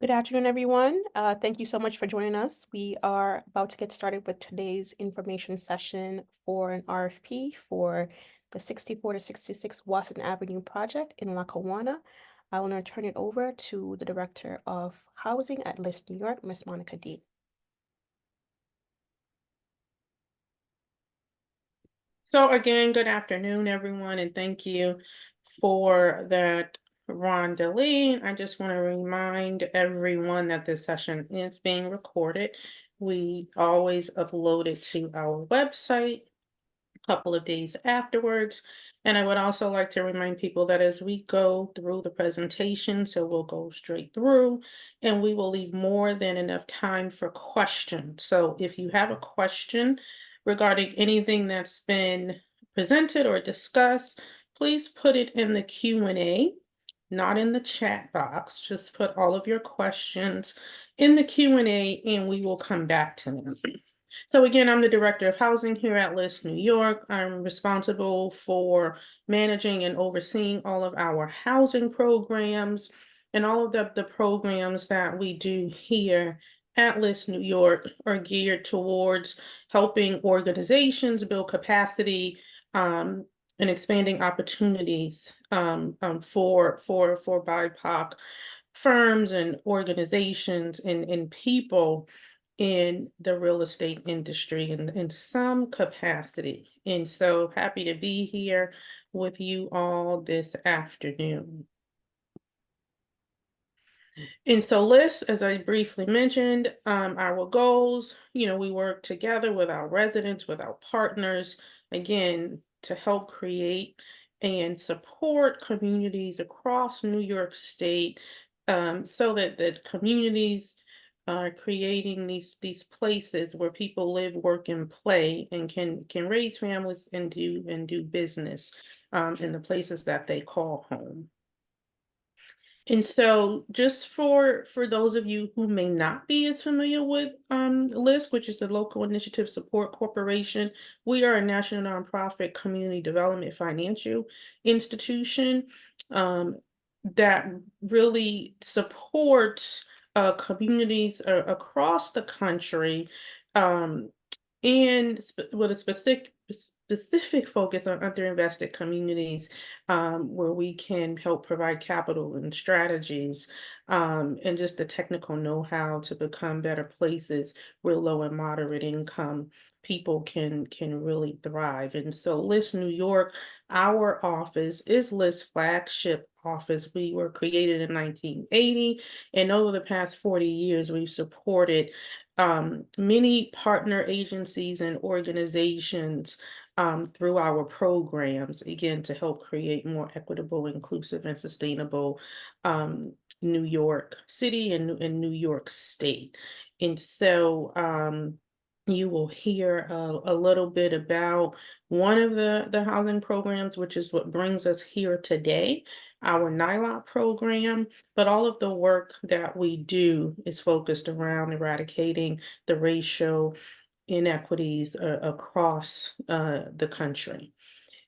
Good afternoon, everyone. Thank you so much for joining us. We are about to get started with today's information session for an RFP for the 64 to 66 Wasson Avenue project in Lackawanna. I will now turn it over to the Director of Housing at LISC New York, Ms. Monica Dean. So again, good afternoon, everyone, and thank you for that, Rhonda Lee. I just want to remind everyone that this session is being recorded. We always upload it to our website a couple of days afterwards. And I would also like to remind people that as we go through the presentation, so we'll go straight through and we will leave more than enough time for questions. So if you have a question regarding anything that's been presented or discussed, please put it in the Q&A, not in the chat box. Just put all of your questions in the Q&A and we will come back to them. So again, I'm the Director of Housing here at LISC New York. I'm responsible for managing and overseeing all of our housing programs and all of the programs that we do here at LISC New York are geared towards helping organizations build capacity and expanding opportunities for BIPOC firms and organizations and people in the real estate industry in some capacity. And so happy to be here with you all this afternoon. And so LISC, as I briefly mentioned, our goals, we work together with our residents, with our partners, again, to help create and support communities across New York State, so that the communities are creating these places where people live, work, and play, and can raise families and do business in the places that they call home. And so just for those of you who may not be as familiar with LISC, which is the Local Initiative Support Corporation, we are a national nonprofit community development financial institution that really supports communities across the country, and with a specific focus on underinvested communities, where we can help provide capital and strategies, and just the technical know-how to become better places where low and moderate income people can really thrive. And so LISC New York, our office is LISC flagship office. We were created in 1980, and over the past 40 years, we've supported many partner agencies and organizations through our programs, again, to help create more equitable, inclusive, and sustainable New York City and New York State. And so you will hear a little bit about one of the housing programs, which is what brings us here today, our NYLOP program, but all of the work that we do is focused around eradicating the racial inequities across the country.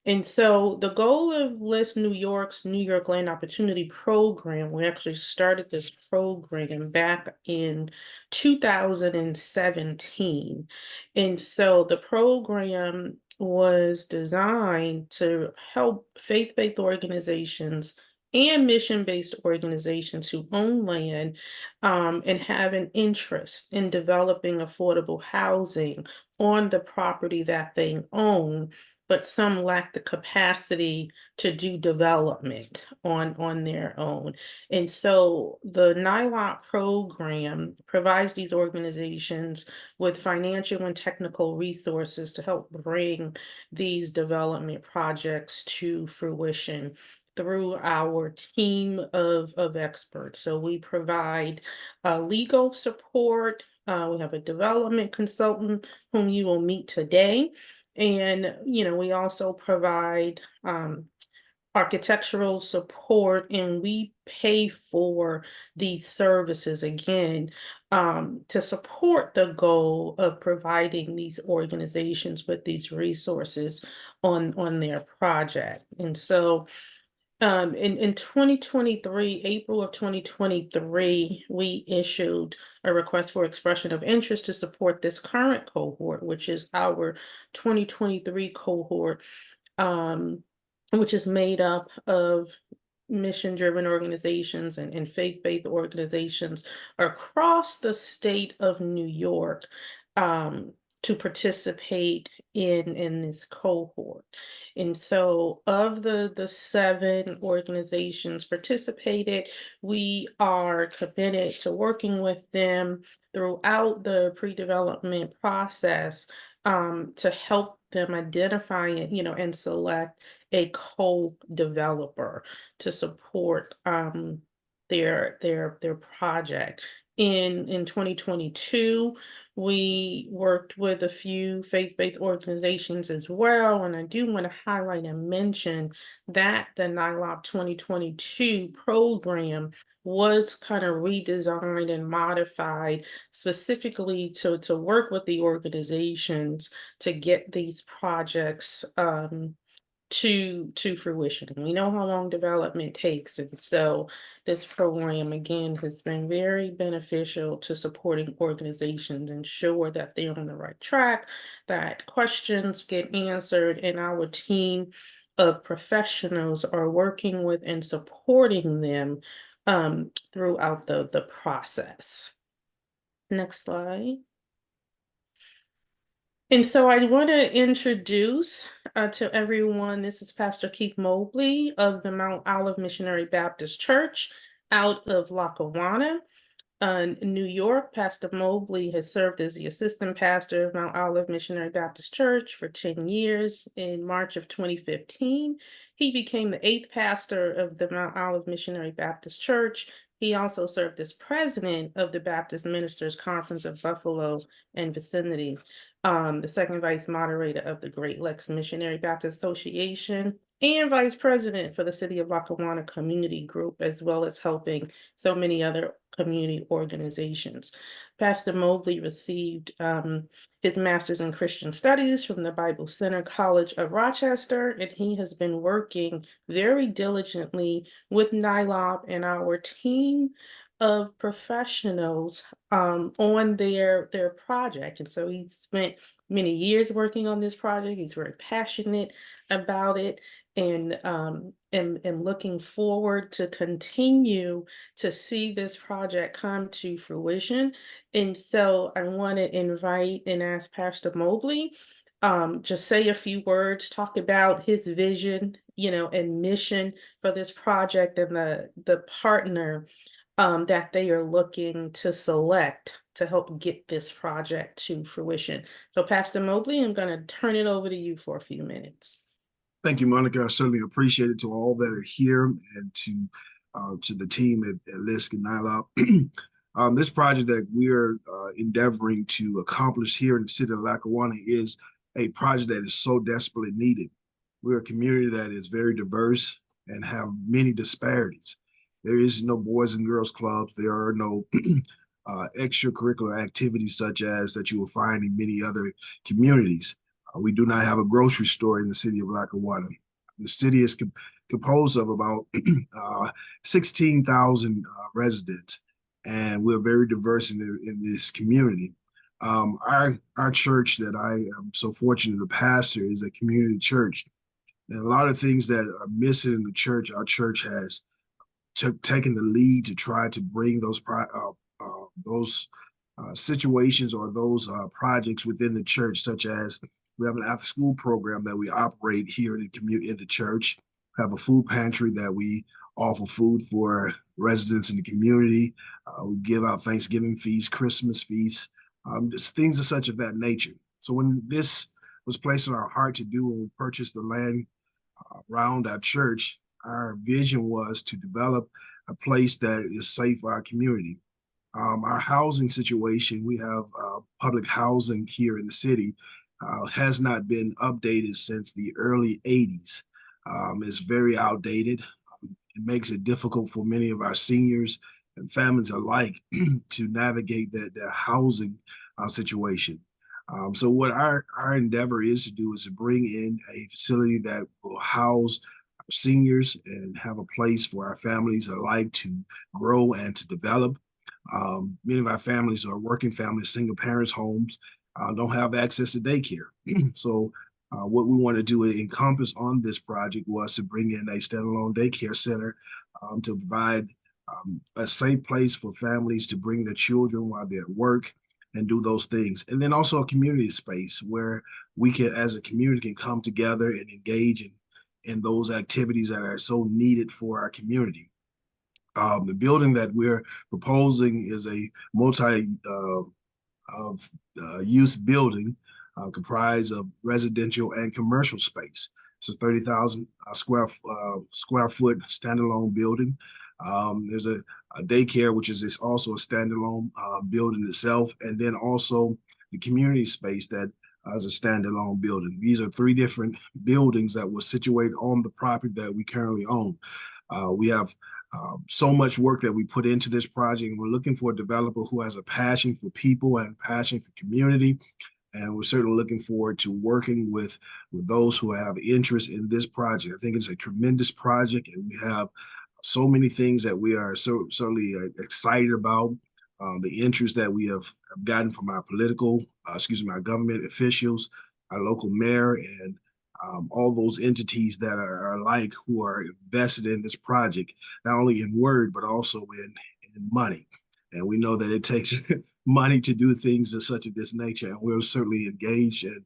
And so the goal of LISC New York's New York Land Opportunity Program, we actually started this program back in 2017. And so the program was designed to help faith-based organizations and mission-based organizations who own land and have an interest in developing affordable housing on the property that they own, but some lack the capacity to do development on their own. And so the NYLOP program provides these organizations with financial and technical resources to help bring these development projects to fruition through our team of experts. So we provide legal support. We have a development consultant whom you will meet today. And, we also provide architectural support, and we pay for these services again to support the goal of providing these organizations with these resources on their project. And so In 2023, April of 2023, we issued a request for expression of interest to support this current cohort, which is our 2023 cohort, um, which is made up of mission-driven organizations and faith-based organizations across the state of New York, um, to participate in this cohort. And so of the 7 organizations participated, we are committed to working with them throughout the pre-development process, to help them identify and select a co-developer to support their project. In 2022, we worked with a few faith-based organizations as well, and I do want to highlight and mention that the NYLOP 2022 program was kind of redesigned and modified specifically to work with the organizations to get these projects to fruition. And we know how long development takes, and so this program again has been very beneficial to supporting organizations, ensure that they're on the right track, that questions get answered, and our team of professionals are working with and supporting them throughout the process. Next slide. And so I want to introduce to everyone, this is Pastor Keith Mobley of the Mount Olive Missionary Baptist Church out of Lackawanna, New York. Pastor Mobley has served as the assistant pastor of Mount Olive Missionary Baptist Church for 10 years. In March of 2015, he became the 8th pastor of the Mount Olive Missionary Baptist Church. He also served as president of the Baptist Ministers Conference of Buffalo and vicinity, the second vice moderator of the Great Lakes Missionary Baptist Association, and vice president for the City of Lackawanna Community Group, as well as helping so many other community organizations. Pastor Mobley received his master's in Christian Studies from the Bible Center College of Rochester, and he has been working very diligently with NYLOP and our team of professionals on their project. And so he spent many years working on this project. He's very passionate about it, and looking forward to continue to see this project come to fruition. And so I want to invite and ask Pastor Mobley just say a few words, talk about his vision, and mission for this project, and the partner that they are looking to select to help get this project to fruition. So Pastor Mobley, I'm going to turn it over to you for a few minutes. Thank you, Monica. I certainly appreciate it, to all that are here, and to the team at LISC and NYLOP. This project that we're endeavoring to accomplish here in the city of Lackawanna is a project that is so desperately needed. We're a community that is very diverse and have many disparities. There is no boys and girls clubs. There are no extracurricular activities such as that you will find in many other communities. We do not have a grocery store in the city of Lackawanna. The city is composed of about 16,000 residents, and we're very diverse in this community. Our church that I am so fortunate to pastor is a community church, and a lot of things that are missing in the church, our church has taken the lead to try to bring those situations or those projects within the church, such as we have an after-school program that we operate here in the church. We have a food pantry that we offer food for residents in the community. We give out Thanksgiving feasts, Christmas feasts, just things of such of that nature. So when this was placed on our heart to do when we purchased the land around our church, our vision was to develop a place that is safe for our community. Our housing situation, we have public housing here in the city, has not been updated since the early 80s. It's very outdated. It makes it difficult for many of our seniors and families alike to navigate their housing situation. So what our endeavor is to do is to bring in a facility that will house seniors and have a place for our families alike to grow and to develop. Many of our families are working families, single parents' homes, don't have access to daycare. So what we want to do encompass on this project was to bring in a standalone daycare center to provide a safe place for families to bring their children while they're at work and do those things. And then also a community space where we can, as a community, can come together and engage in those activities that are so needed for our community. The building that we're proposing is a use building comprised of residential and commercial space. It's a 30,000 square foot standalone building. There's a daycare, which is also a standalone building itself, and then also the community space that is a standalone building. These are three different buildings that were situated on the property that we currently own. We have so much work that we put into this project, and we're looking for a developer who has a passion for people and passion for community. And we're certainly looking forward to working with those who have interest in this project. I think it's a tremendous project, and we have so many things that we are certainly excited about. The interest that we have gotten from our our government officials, our local mayor, and all those entities that are alike who are invested in this project, not only in word, but also in money. And we know that it takes money to do things of such of this nature. And we're certainly engaged and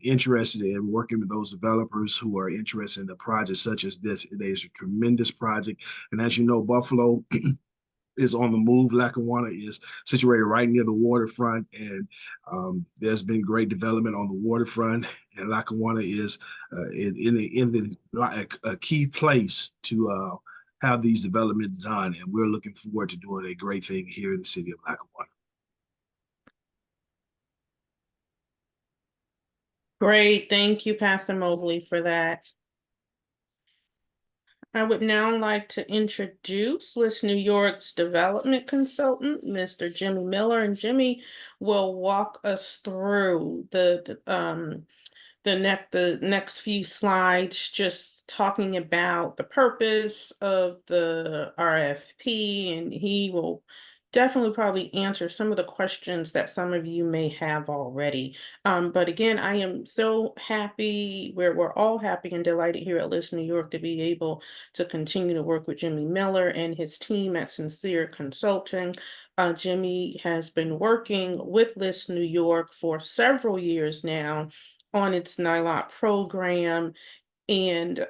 interested in working with those developers who are interested in the project such as this. It is a tremendous project. And as you know, Buffalo is on the move. Lackawanna is situated right near the waterfront, and there's been great development on the waterfront. And Lackawanna is a key place to have these developments done. And we're looking forward to doing a great thing here in the city of Lackawanna. Great, thank you, Pastor Mobley, for that. I would now like to introduce LISC New York's development consultant, Mr. Jimmy Miller, and Jimmy will walk us through the next few slides, just talking about the purpose of the RFP, and he will definitely probably answer some of the questions that some of you may have already. But again, I am so happy, we're all happy and delighted here at LISC New York to be able to continue to work with Jimmy Miller and his team at Sincere Consulting. Jimmy has been working with LISC New York for several years now on its NYLOP program. And,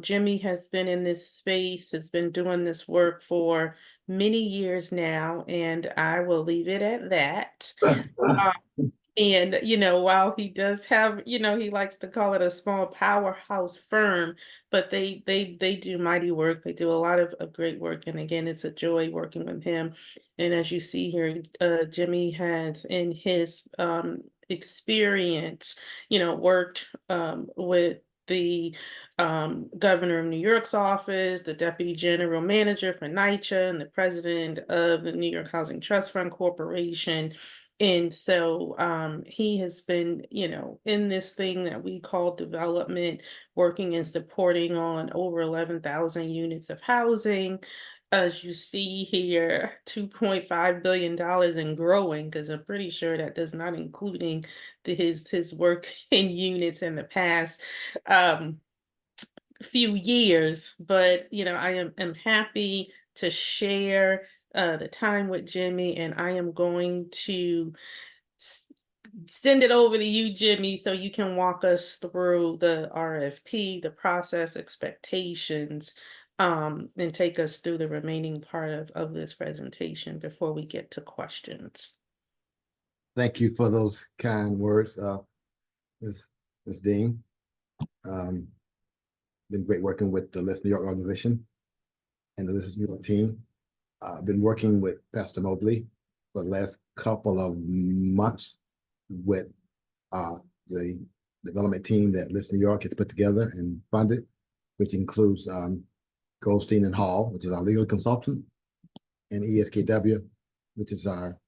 Jimmy has been in this space, has been doing this work for many years now, and I will leave it at that. And, while he does have, he likes to call it a small powerhouse firm, but they do mighty work. They do a lot of great work. And again, it's a joy working with him. And as you see here, Jimmy has in his experience, worked with the governor of New York's office, the deputy general manager for NYCHA, and the president of the New York Housing Trust Fund Corporation. And so he has been, in this thing that we call development, working and supporting on over 11,000 units of housing. As you see here, $2.5 billion and growing, because I'm pretty sure that does not including his work in units in the past few years. But I am happy to share the time with Jimmy, and I am going to send it over to you, Jimmy, so you can walk us through the RFP, the process, expectations, and take us through the remaining part of this presentation before we get to questions. Thank you for those kind words, Ms. Dean. Been great working with the LISC New York organization and the LISC New York team. I've been working with Pastor Mobley for the last couple of months with the development team that LISC New York has put together and funded, which includes Goldstein and Hall, which is our legal consultant, and ESKW, which is our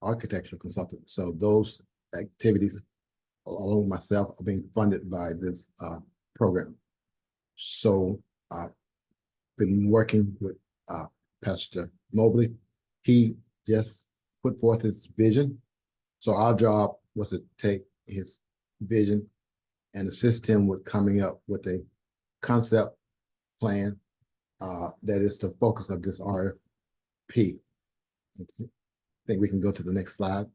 architectural consultant. So those activities, along with myself, are being funded by this program. So I've been working with Pastor Mobley. He just put forth his vision. So our job was to take his vision and assist him with coming up with a concept plan that is the focus of this RFP. I think we can go to the next slide.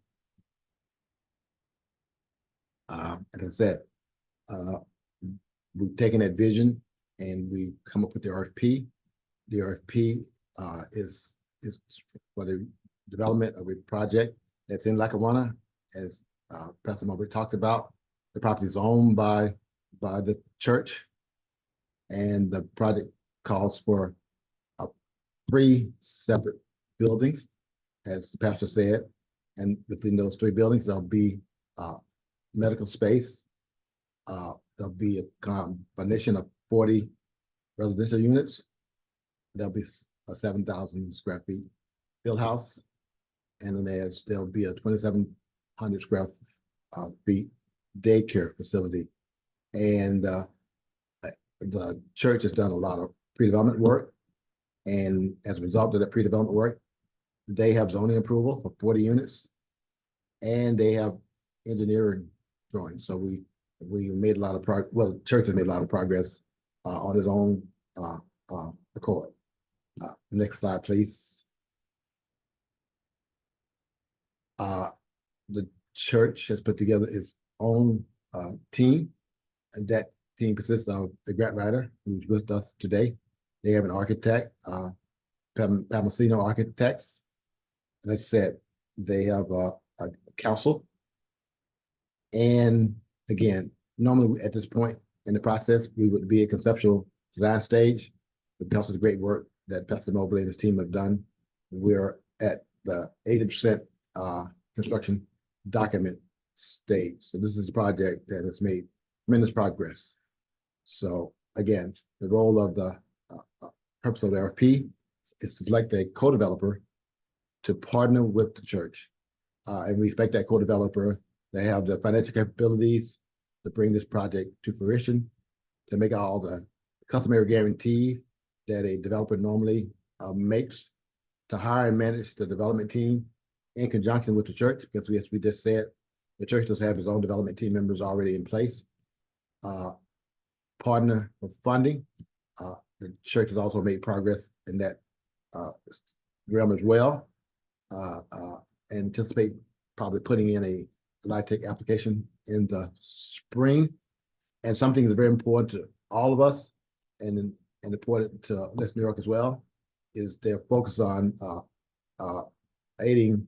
As I said, we've taken that vision and we've come up with the RFP. The RFP is for the development of a project that's in Lackawanna, as Pastor Mobley talked about. The property is owned by the church, and the project calls for 3 separate buildings, as the pastor said, and within those 3 buildings, there'll be medical space. There'll be a combination of 40 residential units. There'll be a 7,000 square feet field house, and then there'll be a 2,700 square feet daycare facility. And the church has done a lot of pre-development work, and as a result of that pre-development work, they have zoning approval for 40 units, and they have engineering drawings. So we made a lot of progress. Well, the church has made a lot of progress on its own accord. Next slide, please. The church has put together its own team, and that team consists of the grant writer who's with us today. They have an architect, Palmasino Architects. And I said, they have a council. And again, normally at this point in the process, we would be a conceptual design stage. Because of the great work that Pastor Mobley and his team have done, we're at the 80% construction document stage. So this is a project that has made tremendous progress. So again, the role of the purpose of the RFP is to select a co-developer to partner with the church. And we expect that co-developer to have the financial capabilities to bring this project to fruition, to make all the customary guarantees that a developer normally makes, to hire and manage the development team in conjunction with the church, because as we just said, the church does have its own development team members already in place. Partner for funding. The church has also made progress in that realm as well. Anticipate probably putting in a LIHTC application in the spring. And something that's very important to all of us and important to LISC New York as well is their focus on aiding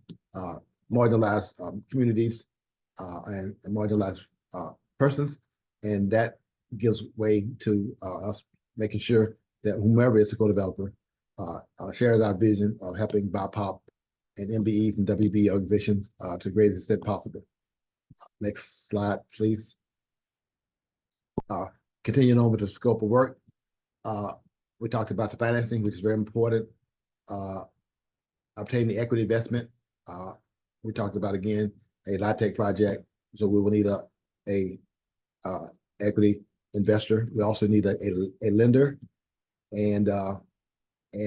marginalized communities and marginalized persons. And that gives way to us making sure that whomever is the co-developer shares our vision of helping BIPOC and MBEs and WB organizations to the greatest extent possible. Next slide, please. Continuing on with the scope of work, we talked about the financing, which is very important. Obtaining the equity investment. We talked about, again, a LIHTC project, so we will need a equity investor. We also need a lender, and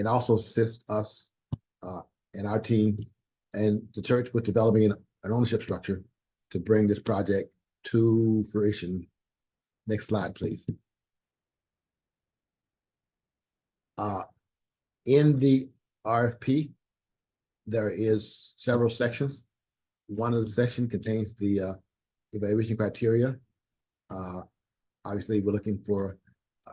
also assist us and our team and the church with developing an ownership structure to bring this project to fruition. Next slide, please. In the RFP, there is several sections. One of the sections contains the evaluation criteria. Obviously, we're looking for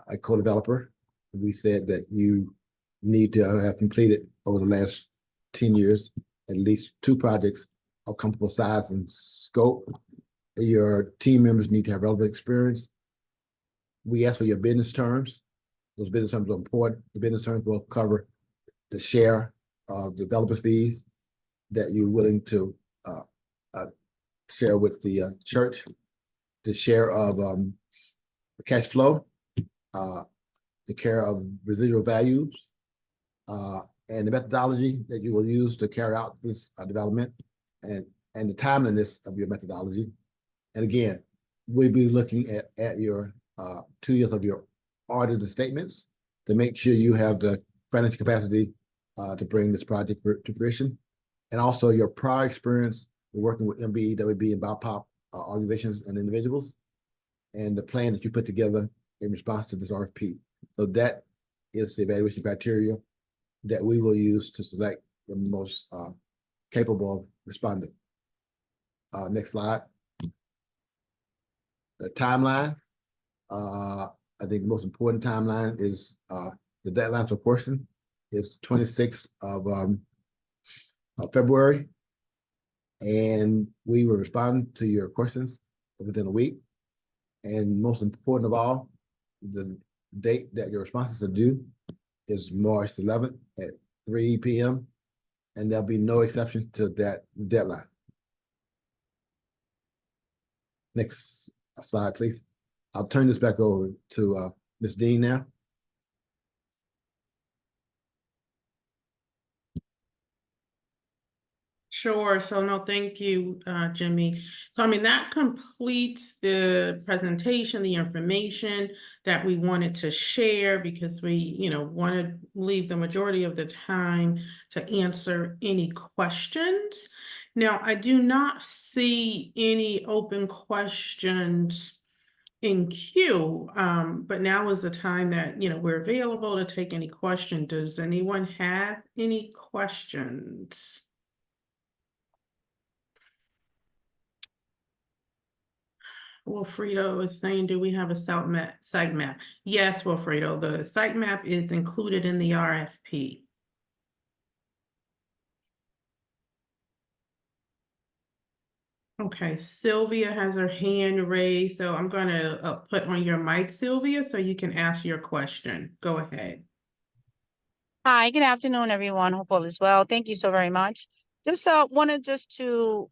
a co-developer. We said that you need to have completed over the last 10 years at least 2 projects of comparable size and scope. Your team members need to have relevant experience. We ask for your business terms. Those business terms are important. The business terms will cover the share of developer fees that you're willing to share with the church, the share of cash flow, the care of residual values, and the methodology that you will use to carry out this development, and the timeliness of your methodology. And again, we'll be looking at your 2 years of your audit the statements to make sure you have the financial capacity to bring this project to fruition. And also your prior experience working with MBE, WB, and BIPOP organizations and individuals, and the plan that you put together in response to this RFP. So that is the evaluation criteria that we will use to select the most capable respondent. Next slide. The timeline. I think the most important timeline is the deadline for question is 26th of February. And we will respond to your questions within a week. And most important of all, the date that your responses are due is March 11th at 3 p.m. And there'll be no exceptions to that deadline. Next slide, please. I'll turn this back over to Ms. Dean now. Sure. So no, thank you, Jimmy. So I mean, that completes the presentation, the information that we wanted to share, because we, want to leave the majority of the time to answer any questions. Now, I do not see any open questions in queue, but now is the time that, we're available to take any question. Does anyone have any questions? Wilfredo is saying, do we have a site map? Yes, Wilfredo, the site map is included in the RFP. Okay, Sylvia has her hand raised, so I'm going to put on your mic, Sylvia, so you can ask your question. Go ahead. Hi, good afternoon, everyone. Hope all is well. Thank you so very much. Just wanted to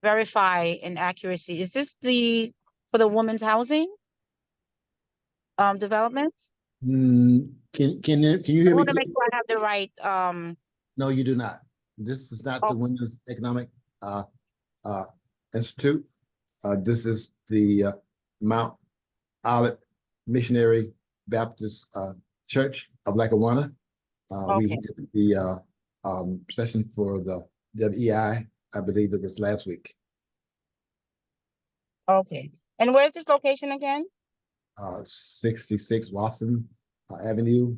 verify an accuracy. Is this for the women's housing development? Can you hear I me? want to make sure I have the right No, you do not. This is not the Women's Economic Institute. This is the Mount Olive Missionary Baptist Church of Lackawanna. We did the session for the WEI. I believe it was last week. Okay. And where's this location again? 66 Wasson Avenue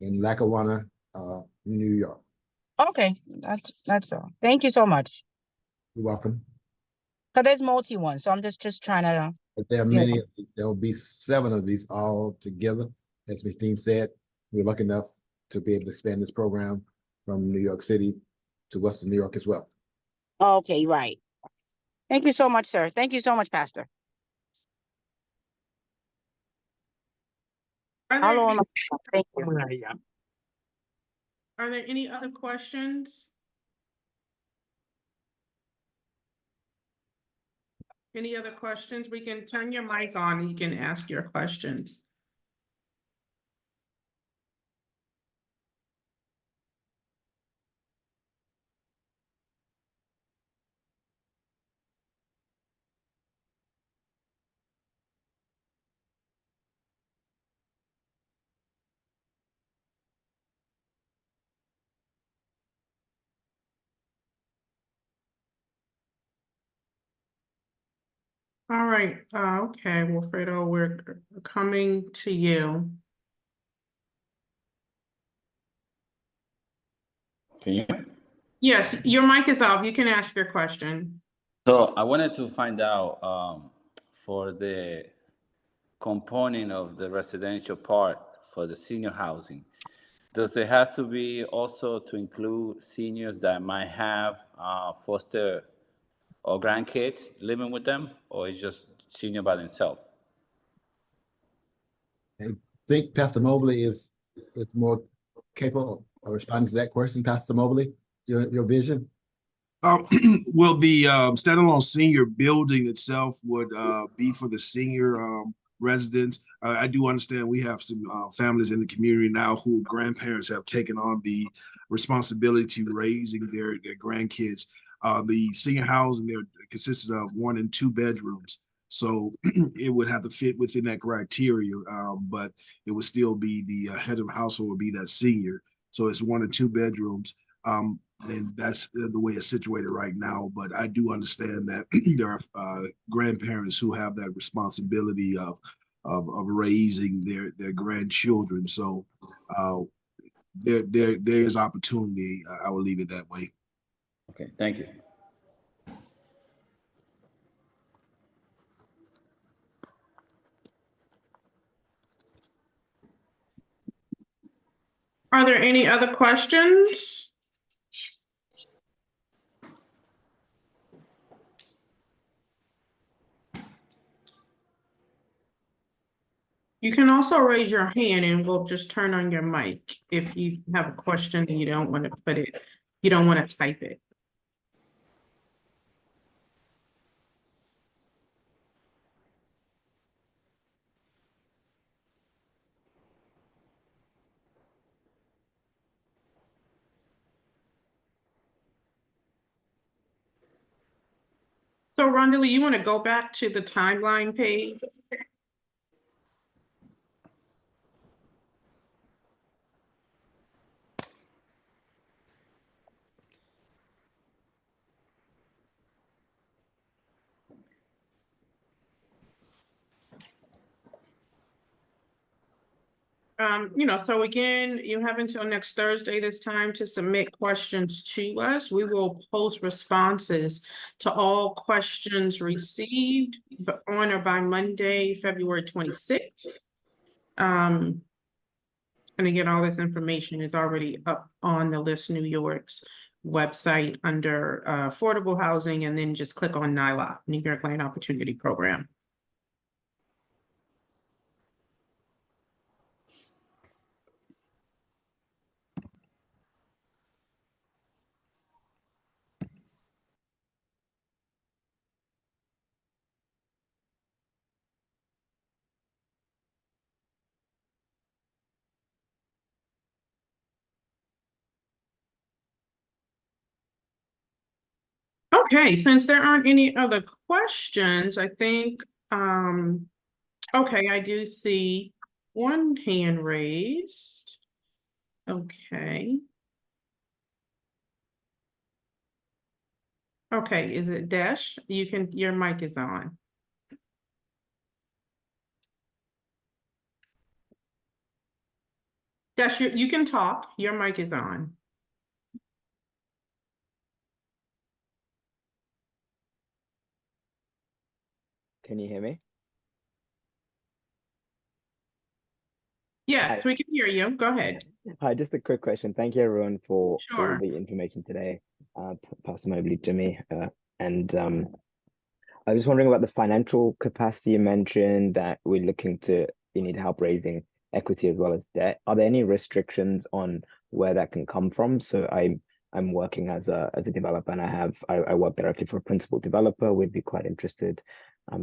in Lackawanna, New York. Okay, that's all. Thank you so much. You're welcome. But there's multi ones, so I'm just trying to. But there are many of these. There will be 7 of these all together. As Ms. Dean said, we're lucky enough to be able to expand this program from New York City to Western New York as well. Okay, right. Thank you so much, sir. Thank you so much, Pastor. Thank you. Are there any other questions? Any other questions? We can turn your mic on and you can ask your questions. All right, okay, Wilfredo, we're coming to you. Can you? Yes, your mic is off. You can ask your question. So I wanted to find out for the component of the residential part for the senior housing, does it have to be also to include seniors that might have foster or grandkids living with them, or is just senior by themselves? I think Pastor Mobley is more capable of responding to that question. Pastor Mobley, your vision? Well, the standalone senior building itself would be for the senior residents. I do understand we have some families in the community now who grandparents have taken on the responsibility to raising their grandkids. The senior housing there consisted of 1 and 2 bedrooms. So it would have to fit within that criteria, but it would still be the head of household would be that senior. So it's 1 or 2 bedrooms. And that's the way it's situated right now. But I do understand that there are grandparents who have that responsibility of raising their grandchildren. So there is opportunity. I will leave it that way. Okay, thank you. Are there any other questions? You can also raise your hand and we'll just turn on your mic if you have a question and you don't want to put it, you don't want to type it. So Rondella, you want to go back to the timeline page? So again, you have until next Thursday this time to submit questions to us. We will post responses to all questions received on or by Monday, February 26th. And again, all this information is already up on the LISC New York's website under affordable housing, and then just click on NYLOP, New York Land Opportunity Program. Okay, since there aren't any other questions, I think, okay, I do see one hand raised. Okay. Okay, is it Dash? Your mic is on. Dash, you can talk, your mic is on. Can you hear me? Yes, Hi. we can hear you. Go ahead. Hi, just a quick question. Thank you, everyone, for Sure. all the information today. Pastor Mobley, Jimmy, and I was wondering about the financial capacity you mentioned that we're looking to, you need help raising equity as well as debt. Are there any restrictions on where that can come from? So I'm working as a developer, and I work directly for a principal developer. We'd be quite interested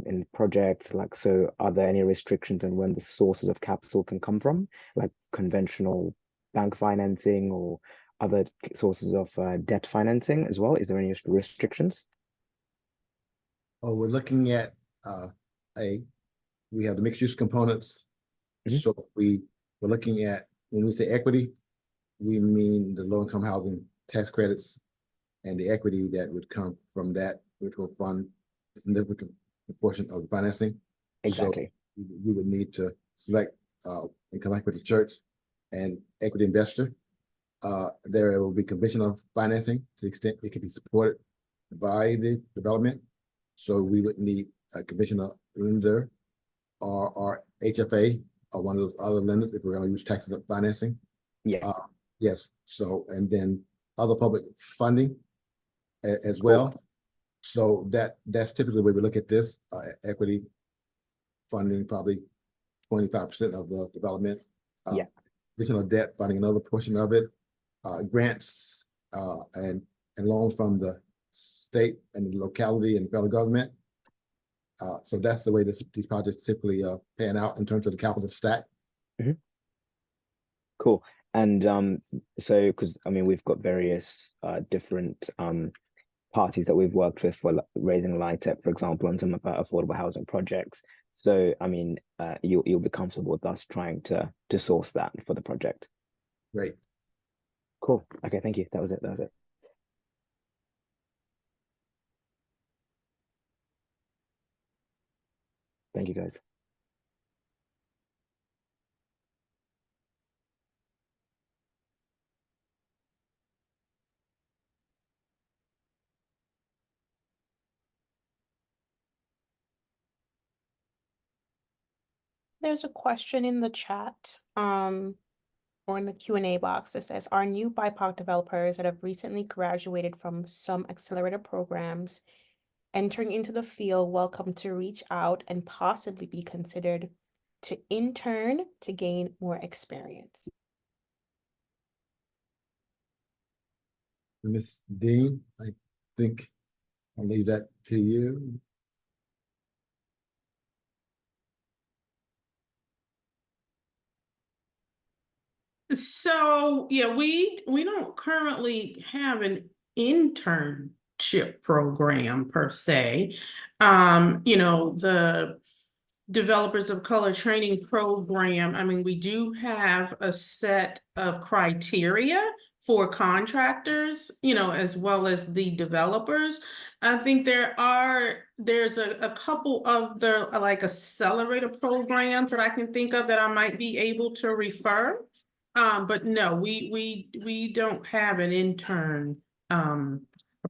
in projects like, so are there any restrictions on when the sources of capital can come from, like conventional bank financing or other sources of debt financing as well? Is there any restrictions? Oh, we're looking at we have the mixed use components. Mhm. So we're looking at, when we say equity, we mean the low income housing tax credits and the equity that would come from that, which will fund a significant portion of the financing. Exactly. So we would need to select income equity church and equity investor. There will be conventional financing to the extent it can be supported by the development. So we would need a conventional lender or HFA or one of those other lenders if we're going to use tax exempt financing. Yeah. Yes. So, and then other public funding as well. So that's typically the way we look at this. Equity funding probably 25% of the development. Yeah. Additional debt funding another portion of it. Grants and loans from the state and the locality and the federal government. So that's the way these projects typically pan out in terms of the capital stack. Mm-hmm. Cool. And so, because I mean, we've got various different parties that we've worked with for raising LITEP, for example, on some of our affordable housing projects. So, I mean, you'll be comfortable with us trying to source that for the project. Great. Cool. Okay, thank you. That was it. That was it. Thank you, guys. There's a question in the chat, or in the Q&A box that says, are new BIPOC developers that have recently graduated from some accelerator programs entering into the field welcome to reach out and possibly be considered to intern to gain more experience? Ms. Dean, I think I'll leave that to you. So, yeah, we don't currently have an internship program per se. You know, the Developers of Color Training Program, I mean, we do have a set of criteria for contractors, you know, as well as the developers. I think there's a couple of the like accelerator programs that I can think of that I might be able to refer. But no, we don't have an intern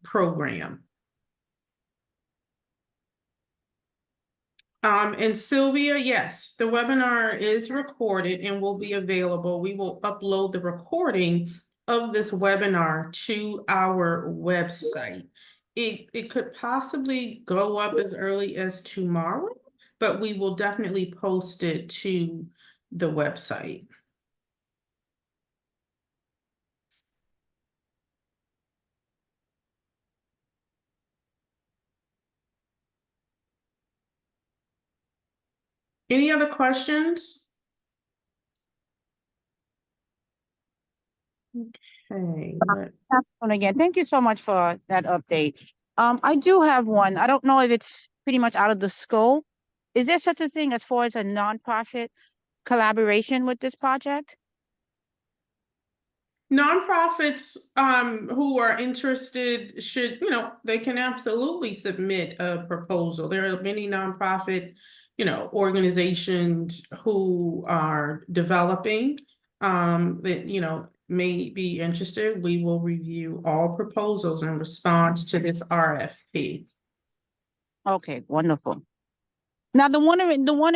program. And Sylvia, yes, the webinar is recorded and will be available. We will upload the recording of this webinar to our website. It could possibly go up as early as tomorrow, but we will definitely post it to the website. Any other questions? Okay. And again, thank you so much for that update. I do have one. I don't know if it's pretty much out of the scope. Is there such a thing as far as a nonprofit collaboration with this project? Nonprofits who are interested should, you know, they can absolutely submit a proposal. There are many nonprofit, you know, organizations who are developing that, you know, may be interested. We will review all proposals in response to this RFP. Okay, wonderful. Now the one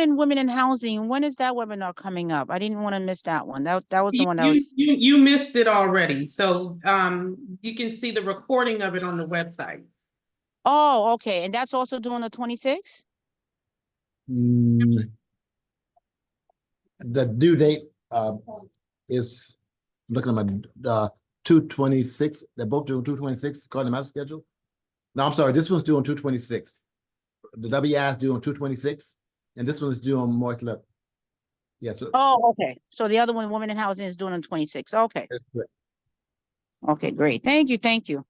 in Women in Housing, when is that webinar coming up? I didn't want to miss that one. That was the one that was. You missed it already. So you can see the recording of it on the website. Oh, okay. And that's also doing the 26th? The due date is looking at my 2/26. They're both doing 2/26 according to my schedule. No, I'm sorry, this one's due on 2/26. The WI is due on 2/26, and this one's due on March 11th. Yes. Yeah, so, oh, okay. So the other one, Women in Housing, is doing on 26. Okay. Okay, great. Thank you. Thank you.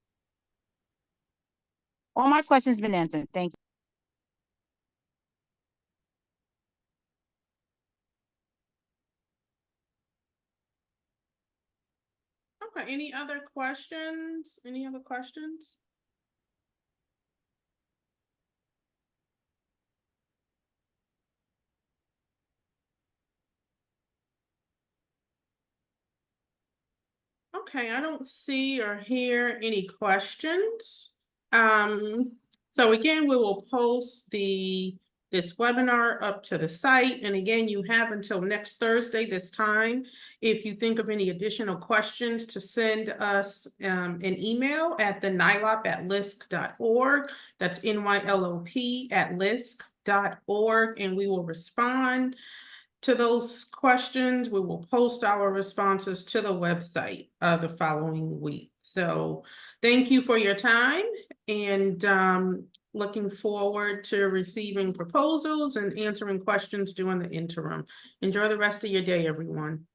All my questions been answered. Thank you. Okay, any other questions? Any other questions? Okay, I don't see or hear any questions. So again, we will post this webinar up to the site. And again, you have until next Thursday this time. If you think of any additional questions, to send us an email at the NYLOP@LISC.org. That's NYLOP@LISC.org, and we will respond to those questions. We will post our responses to the website the following week. So thank you for your time, and looking forward to receiving proposals and answering questions during the interim. Enjoy the rest of your day, everyone.